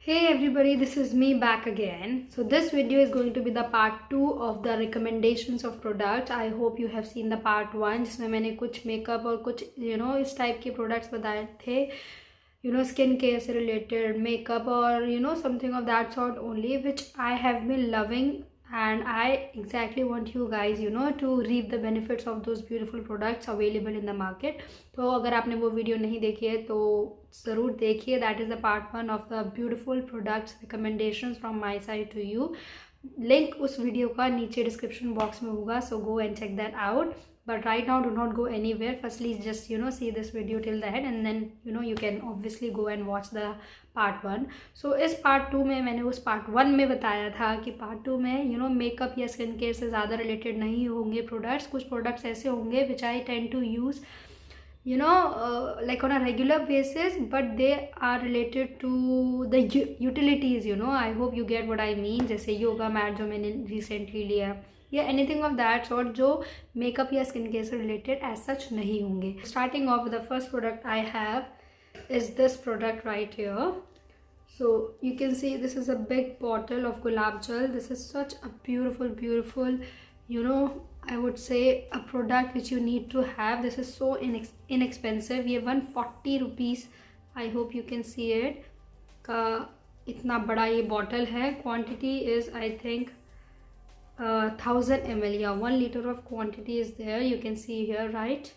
Hey everybody, this is me back again. So this video is going to be the part 2 of the recommendations of products. I hope you have seen the part 1 जिसमें मैंने कुछ makeup और कुछ इस type के products बताए थे, skin care से रिलेटेड मेकअप और something of that sort only which I have been loving and I exactly want you guys to reap the benefits of those beautiful products available in the market. तो अगर आपने वो video नहीं देखी है तो ज़रूर देखिए. That is the part 1 of the beautiful products recommendations from my side to you. Link उस वीडियो का नीचे डिस्क्रिप्शन बॉक्स में होगा, so go and check that out. But right now do not go anywhere. Firstly just see this video till the end and then you can obviously go and watch the part 1. So इस part 2 में मैंने उस part 1 में बताया था कि part 2 में makeup या स्किन केयर से ज़्यादा रिलेटेड नहीं होंगे प्रोडक्ट्स. कुछ प्रोडक्ट्स ऐसे होंगे which I tend to use like on a regular basis, but they are related to the utilities. I hope you get what I mean. जैसे योगा मैट जो मैंने recently लिया या एनीथिंग ऑफ दैट सॉर्ट जो makeup या skin care से related as such नहीं होंगे. Starting of the first product I have is this product right here. So you can see this is a big bottle of gulab jal. This is such a beautiful I would say a product which you need to have. This is so inexpensive. ये 140 rupees. I hope you can see it. का इतना बड़ा ये bottle है. Quantity is I think 1000 ml. Yeah, 1 liter of quantity is there. You can see here, right?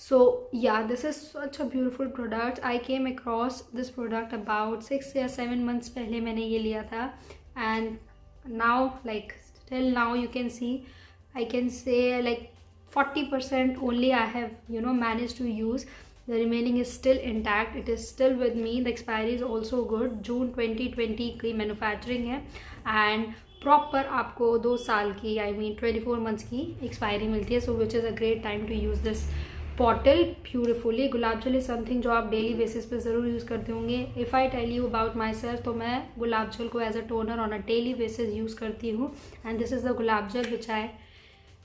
So yeah, this is such a beautiful product. I came across this product about 6 or 7 months पहले मैंने ये लिया था, and now like till now you can see I can say like 40% only I have managed to use. The remaining is still intact. It is still with me. The expiry is also good. June 2020 की manufacturing है and proper आपको 2 साल की 24 months की expiry मिलती है. So which is a great time to use this bottle beautifully. Gulab jal is something जो आप डेली बेसिस पे ज़रूर यूज़ करते होंगे. If I tell you about myself तो मैं गुलाब जल को as a toner on a daily basis use करती हूँ and this is the gulab जल which I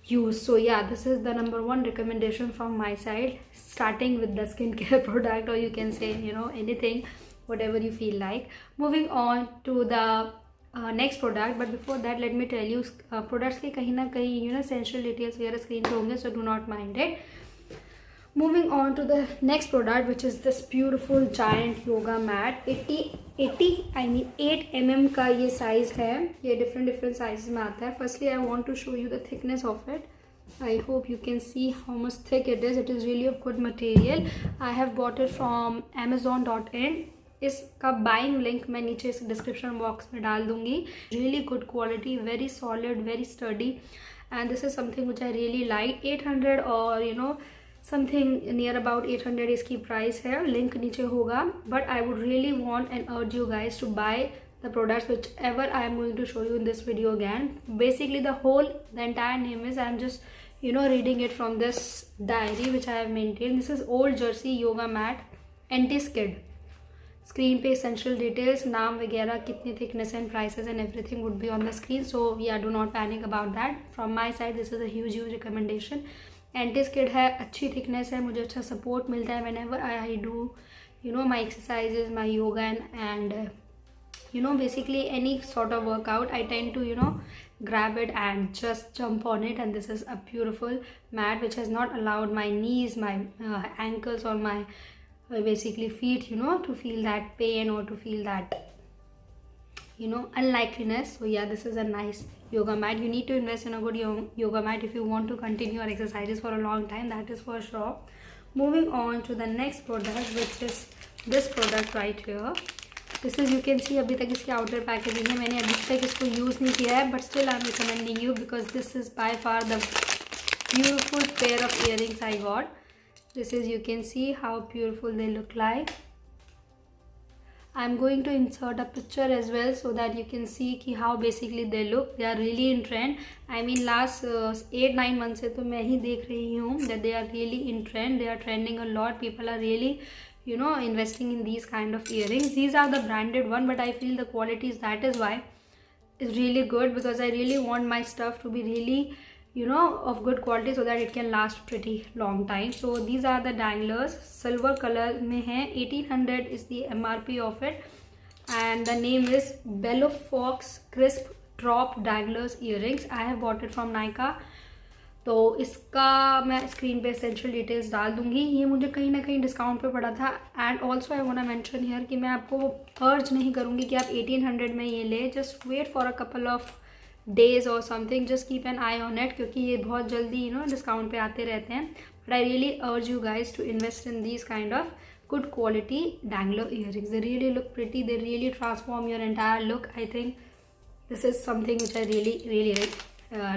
use. So yeah, this is the number 1 recommendation from my side, starting with the skincare product, or you can say anything, whatever you feel like. Moving on to the next product, but before that let me tell you products के कहीं ना कहीं essential details वगैरह screen पे होंगे, so do not mind it. Moving on to the next product, which is this beautiful giant yoga mat. 8 mm का ये size है. ये different sizes में आता है. Firstly I want to show you the thickness of it. I hope you can see how much thick it is. It is really of good material. I have bought it from amazon.in. इसका buying link मैं नीचे इस description box में डाल दूंगी. Really good quality, very solid, very study, and this is something which I really like. 800 और something near about 800 इसकी price है. लिंक नीचे होगा. But I would really want and urge you guys to buy the products whichever I am going to show you in this video again. Basically the entire name is, I'm just reading it from this diary which I have maintained. This is Old Jersey Yoga Mat Anti-Skid. Screen पे essential details, नाम वगैरह, कितनी thickness and prices and everything would be on the screen. So yeah, do not panic about that. From my side this is a huge recommendation. Anti-skid है, अच्छी thickness है, मुझे अच्छा support मिलता है whenever I do my exercises, my yoga and basically any sort of workout. I tend to grab it and just jump on it, and this is a beautiful mat which has not allowed my knees, my ankles or my basically feet to feel that pain or to feel that unlikeliness. So yeah, this is a nice yoga mat. You need to invest in a good yoga mat if you want to continue your exercises for a long time, that is for sure. Moving on to the next product, which is this product right here. This is, you can see अभी तक इसकी outer packaging है. मैंने अभी तक इसको use नहीं किया है, but still I'm recommending you because this is by far the beautiful pair of earrings I got. This is, you can see how beautiful they look like. I'm going to insert a picture as well so that you can see कि how basically they look. They are really in trend. I mean last 8-9 months से तो मैं ही देख रही हूँ that they are really in trend. They are trending a lot. People are really investing in these kind of earrings. These are the branded one, but I feel the quality is, that is why is really good, because I really want my stuff to be really of good quality so that it can last pretty long time. So these are the danglers. Silver color में है. 1800 is the MRP of it, and and the name is Bello Fox Crisp Drop Danglers Earrings. I have bought it from Nykaa. तो इसका मैं screen पे essential details डाल दूंगी. ये मुझे कहीं ना कहीं डिस्काउंट पे पड़ा था. And also I want to mention here कि मैं आपको अर्ज नहीं करूँगी कि आप 1800 में ये ले. Just wait for a couple of days और something. Just keep an eye on it, क्योंकि ये बहुत जल्दी डिस्काउंट पे आते रहते हैं. But I really urge you guys to invest in these kind of good quality dangler earrings. They really look pretty. They really transform your entire look. I think this is something which I really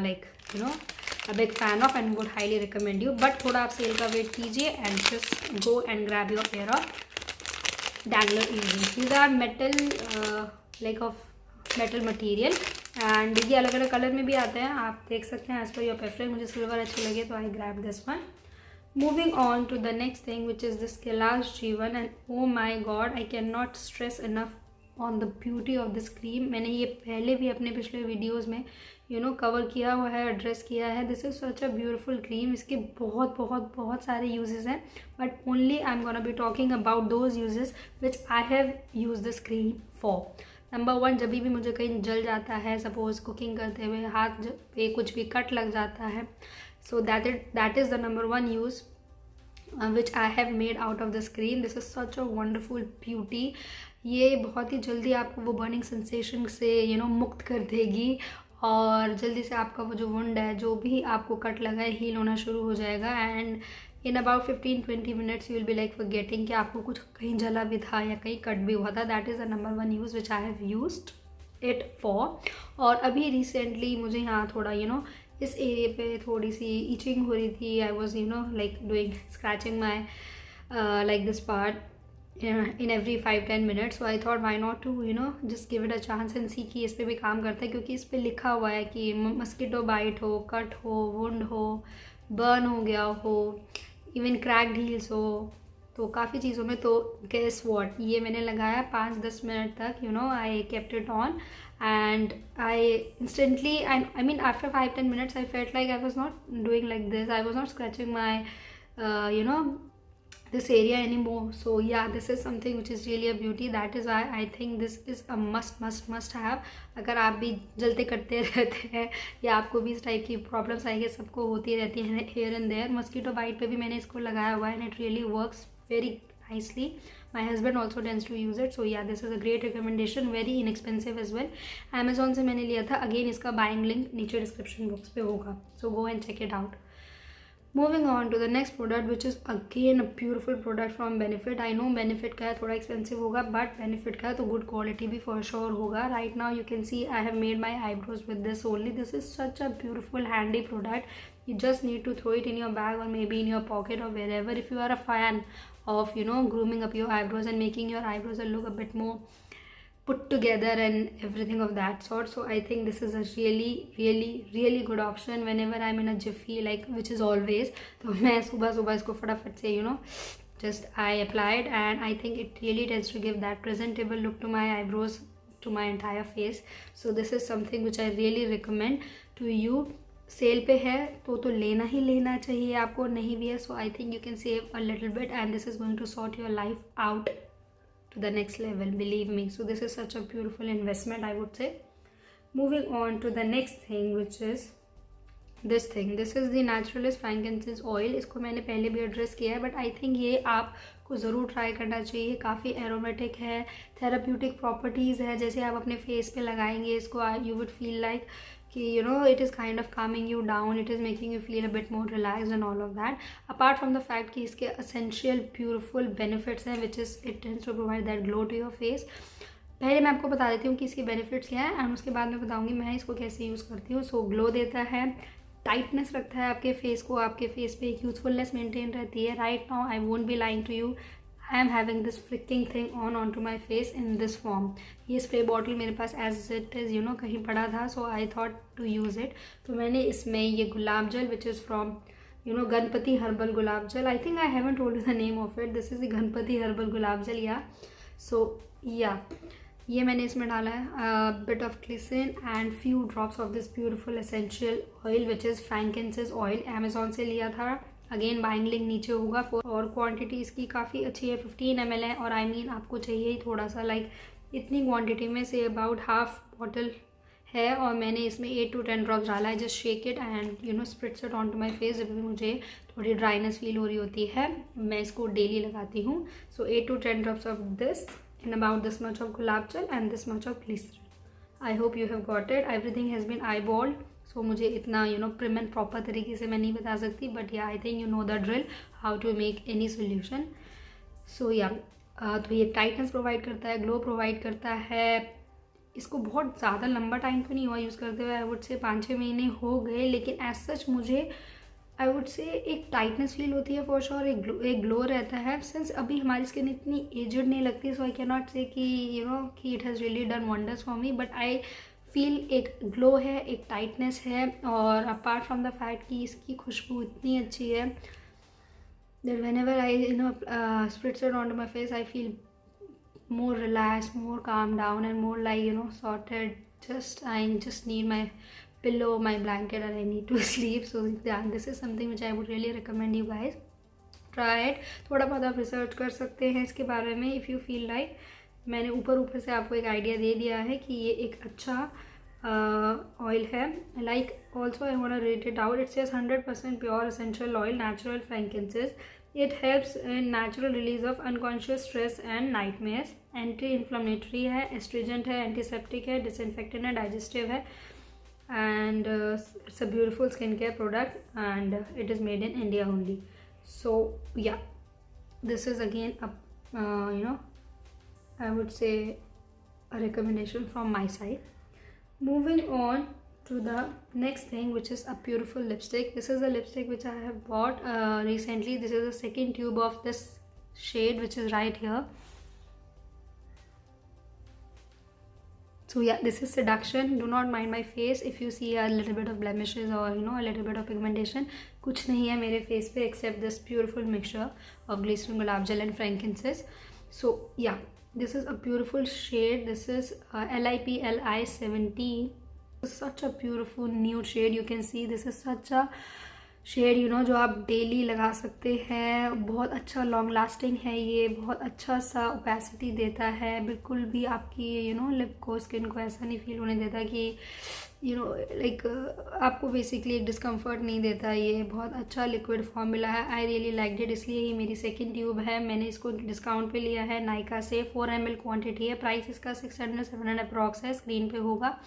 like, a big fan of and would highly recommend you. But थोड़ा आप cell का wait कीजिए and just go and grab your pair of dangler earrings. These are metal, like of metal material, and ये अलग अलग colour में भी आते हैं. आप देख सकते हैं as per your preference. मुझे सिल्वर अच्छे लगे तो I grabbed this one. Moving on to the next thing, which is this Kailash Jeevan, and oh my god, I cannot stress enough on the beauty of this cream. मैंने ये पहले भी अपने पिछले वीडियोस में कवर किया हुआ है, एड्रेस किया है. This is such a beautiful cream. इसके बहुत बहुत बहुत सारे यूजेस हैं, but only I am gonna be talking about those uses which I have use this cream for. Number 1, जब भी मुझे कहीं जल जाता है, सपोज कुकिंग करते हुए हाथ पे कुछ भी कट लग जाता है, so that is the number 1 use which I have made out of this cream. This is such a wonderful beauty. ये बहुत ही जल्दी आपको वो बर्निंग सेंसेशन से मुक्त कर देगी, और जल्दी से आपका वो जो वुंड है, जो भी आपको कट लगा है, हील होना शुरू हो जाएगा. And in about 15-20 minutes you will be like forgetting कि आपको कुछ कहीं जला भी था या कहीं कट भी हुआ था. That is the number 1 use which I have used it for. और अभी रिसेंटली मुझे यहाँ थोड़ा इस एरिया पे थोड़ी सी ईचिंग हो रही थी. I was like doing scratching my like this part in every 5-10 minutes. So I thought why not to just give it a chance and see कि इस पर भी काम करता है, क्योंकि इस पर लिखा हुआ है कि मस्कीटो बाइट हो, कट हो, वुंड हो, बर्न हो गया हो, इवन क्रैक्ड हील्स हो, तो काफ़ी चीज़ों में. तो गेस व्हाट, ये मैंने लगाया 5-10 मिनट तक. I kept it on and I instantly, I mean after 5-10 minutes I felt like I was not doing like this. I was not scratching my this area anymore. So yeah, this is something which is really a beauty. That is why I think this is a must have. अगर आप भी जलते करते रहते हैं या आपको भी इस टाइप की प्रॉब्लम्स आएगी, सबको होती रहती है here and there. Mosquito bite पे भी मैंने इसको लगाया हुआ है and it really works very nicely. My husband also tends to use it. So yeah, this is a great recommendation. Very inexpensive as well. Amazon से मैंने लिया था. Again, इसका buying link नीचे description box पे होगा. So go and check it out. Moving on to the next product, which is again a beautiful product from Benefit. I know Benefit का थोड़ा expensive होगा, but Benefit का तो good quality भी for sure होगा. Right now you can see I have made my eyebrows with this only. This is such a beautiful handy product. You just need to throw it in your bag or maybe in your pocket or wherever. If you are a fan of grooming up your eyebrows and making your eyebrows look a bit more put together and everything of that sort, so I think this is a really good option whenever I'm in a jiffy, like which is always. तो मैं सुबह इसको फटाफट से just I applied, and I think it really tends to give that presentable look to my eyebrows, to my entire face. So this is something which I really recommend to you. Sale पे है तो लेना ही लेना चाहिए आपको, नहीं भी है so I think you can save a little bit and this is going to sort your life out to the next level, believe me. So this is such a beautiful investment, I would say. Moving on to the next thing, which is this thing. This is the Naturalist frankincense oil. इसको मैंने पहले भी address किया है, but I think ये आपको ज़रूर try करना चाहिए. काफ़ी एरोमेटिक है, थेराप्यूटिक प्रॉपर्टीज़ है. जैसे आप अपने फेस पे लगाएंगे इसको, यू वुड फील लाइक कि it is kind of calming you down, it is making you feel a bit more relaxed and all of that. Apart from the fact कि इसके essential beautiful benefits हैं, which is it tends to provide that glow to your face. पहले मैं आपको बता देती हूँ कि इसके बेनिफिट्स क्या हैं, एंड उसके बाद मैं बताऊँगी मैं इसको कैसे यूज़ करती हूँ. सो ग्लो देता है, टाइटनेस रखता है आपके फेस को, आपके फेस पे एक यूथफुलनेस मेंटेन रहती है. Right now I won't be lying to you, I am having this flicking thing on to my face in this form. ये स्प्रे बॉटल मेरे पास एज इट इज़ कहीं पड़ा था, so I thought to use it. तो मैंने इसमें ये गुलाब जल which is from Ganpati herbal gulab jal. I think I haven't told you the name of it. This is the Ganpati herbal gulab jal. Yeah so yeah ये मैंने इसमें डाला है bit of glycerine and few drops of this beautiful essential oil which is frankincense oil. Amazon से लिया था. Again buying link नीचे होगा. और क्वांटिटी इसकी काफ़ी अच्छी है, 15 ml है. और आई मीन आपको चाहिए ही थोड़ा सा लाइक इतनी क्वांटिटी में से अबाउट हाफ बॉटल है और मैंने इसमें 8 to 10 ड्रॉप्स डाला है. Just shake it and spritz it on to my face. जब भी मुझे थोड़ी ड्राइनेस फील हो रही होती है मैं इसको डेली लगाती हूँ. सो 8 to 10 drops of this and about this much of gulab jal and this much of glycerin. I hope you have got it. Everything has been eyeballed. So मुझे इतना prim and proper तरीके से मैं नहीं बता सकती, but yeah, I think you know the drill how to make any solution. So yeah, तो ये टाइटनेस प्रोवाइड करता है, ग्लो प्रोवाइड करता है. इसको बहुत ज़्यादा लंबा टाइम तो नहीं हुआ यूज़ करते हुए, आई वुड से 5-6 महीने हो गए, लेकिन एज सच मुझे आई वुड से एक टाइटनेस फील होती है फॉर श्योर. एक ग्लो रहता है. सिंस अभी हमारी स्किन इतनी एजड नहीं लगती, सो आई कैन नॉट से कि कि it has really done wonders for me, but I feel एक ग्लो है, एक टाइटनेस है. और अपार्ट फ्रॉम द फैक्ट कि इसकी खुशबू इतनी अच्छी है that whenever I spritz it on to my face I feel more relaxed, more calm down and more like sorted. I just need my pillow, my blanket and I need to sleep. So yeah, this is something which I would really recommend you guys try it. थोड़ा बहुत आप research कर सकते हैं इसके बारे में if you feel like. मैंने ऊपर से आपको एक आइडिया दे दिया है कि ये एक अच्छा ऑयल है. Like also I want to rate it out. It says 100% pure essential oil, natural frankincense. It helps in natural release of unconscious stress and nightmares. Anti-inflammatory है, astringent है, antiseptic है, disinfectant है, digestive है, and it's a beautiful skincare product and it is made in India only. So yeah, this is again a I would say a recommendation from my side. Moving on to the next thing, which is a beautiful lipstick. This is a lipstick which I have bought recently. This is the second tube of this shade, which is right here. So yeah, this is Seduction. Do not mind my face if you see a little bit of blemishes or a little bit of pigmentation. कुछ नहीं है मेरे face पे except this beautiful mixture of glycerin, gulab jal and frankincense. So yeah, this is a beautiful shade. This is LIPLI 17. Such a beautiful nude shade. You can see this is such a shade जो आप daily लगा सकते हैं. बहुत अच्छा long lasting है ये, बहुत अच्छा सा ओपेसिटी देता है. बिल्कुल भी आपकी लिप को, स्किन को ऐसा नहीं फील होने देता कि लाइक आपको बेसिकली एक डिस्कम्फर्ट नहीं देता. ये बहुत अच्छा लिक्विड फॉर्मूला है. I really like it. इसलिए ये मेरी सेकंड ट्यूब है. मैंने इसको डिस्काउंट पे लिया है नाइका से. 4 ml क्वांटिटी है. प्राइस इसका 600-700 अप्रॉक्स है. स्क्रीन पे होगा.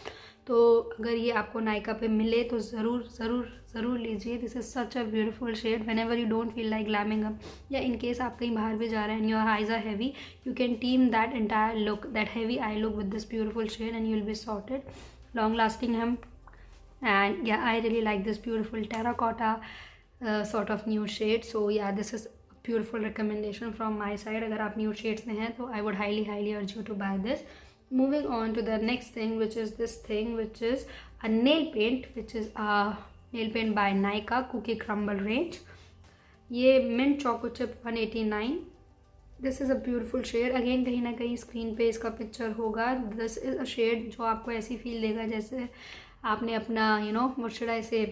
तो अगर ये आपको नाइका पे मिले तो ज़रूर लीजिए. This is such a beautiful shade. Whenever you don't feel like glamming up, या इन केस आप कहीं बाहर भी जा रहे हैं and your eyes are heavy, you can team that entire look, that heavy eye look with this beautiful shade and you will be sorted. Long lasting है and yeah, I really like this beautiful terracotta sort of nude shade. So yeah, this is a beautiful recommendation from my side. अगर आप nude shades में हैं तो I would highly urge you to buy this. Moving on to the next thing, which is this thing, which is a nail paint, which is a nail paint by Nykaa Cookie Crumble range. ये mint choco chip 189. This is a beautiful shade. Again कहीं ना कहीं screen पे इसका picture होगा. This is a shade जो आपको ऐसी फील देगा जैसे आपने अपना मुर्शड़ा से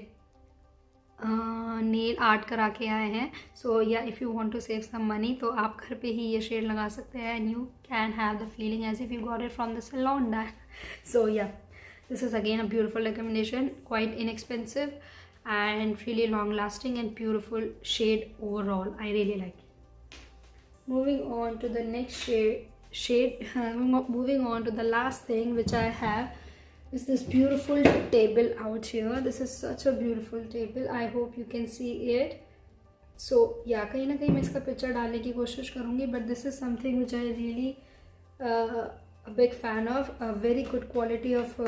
नेल आर्ट करा के आए हैं. So yeah if you want to save some money तो आप घर पे ही ये शेड लगा सकते हैं and you can have the feeling as if you got it from the salon that. So yeah, this is again a beautiful recommendation. Quite inexpensive and really long lasting and beautiful shade overall. I really like it. Moving on to the next moving on to the last thing which I have is this beautiful table out here. This is such a beautiful table. I hope you can see it. So yeah, कहीं ना कहीं मैं इसका picture डालने की कोशिश करूँगी, but this is something which I really a big fan of. A very good quality of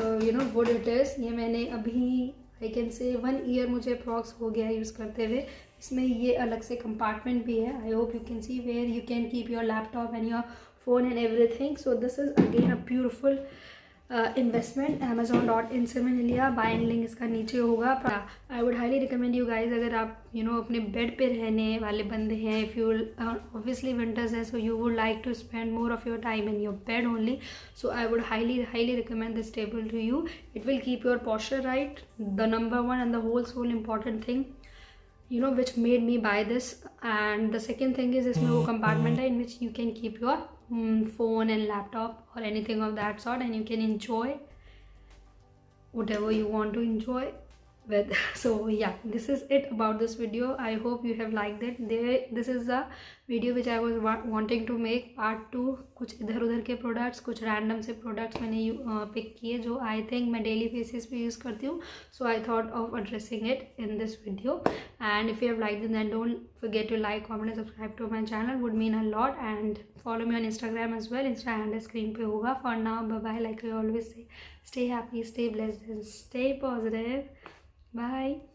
wood it is. ये मैंने अभी आई कैन से 1 year मुझे अप्रॉक्स हो गया यूज़ करते हुए. इसमें ये अलग से कंपार्टमेंट भी है. I hope you can see where you can keep your laptop and your phone and everything. So this is again a beautiful investment. Amazon.in से मैंने लिया. बाय लिंक इसका नीचे होगा. I would highly recommend you guys, अगर आप अपने bed पे रहने वाले बंदे हैं, इफ़ यू ऑब्वियसली विंटर्स है, so you would like to spend more of your time in your bed only. So I would highly recommend this table to you. It will keep your posture right. The number one and the whole sole important thing which made me buy this. And the second thing is इसमें वो compartment है in which you can keep your phone and laptop or anything of that sort, and you can enjoy whatever you want to enjoy with. So yeah, this is it about this video. I hope you have liked it. This is the video which I was wanting to make part 2. कुछ इधर उधर के products, कुछ random से products मैंने pick किए जो I think मैं डेली बेसिस पे यूज़ करती हूँ. So I thought of addressing it in this video. And if you have liked it then don't forget to like, comment and subscribe to my channel, would mean a lot. And follow me on Instagram as well. Insta handle screen पे होगा. For now, bye bye. Like I always say, stay happy, stay blessed and stay positive. Bye.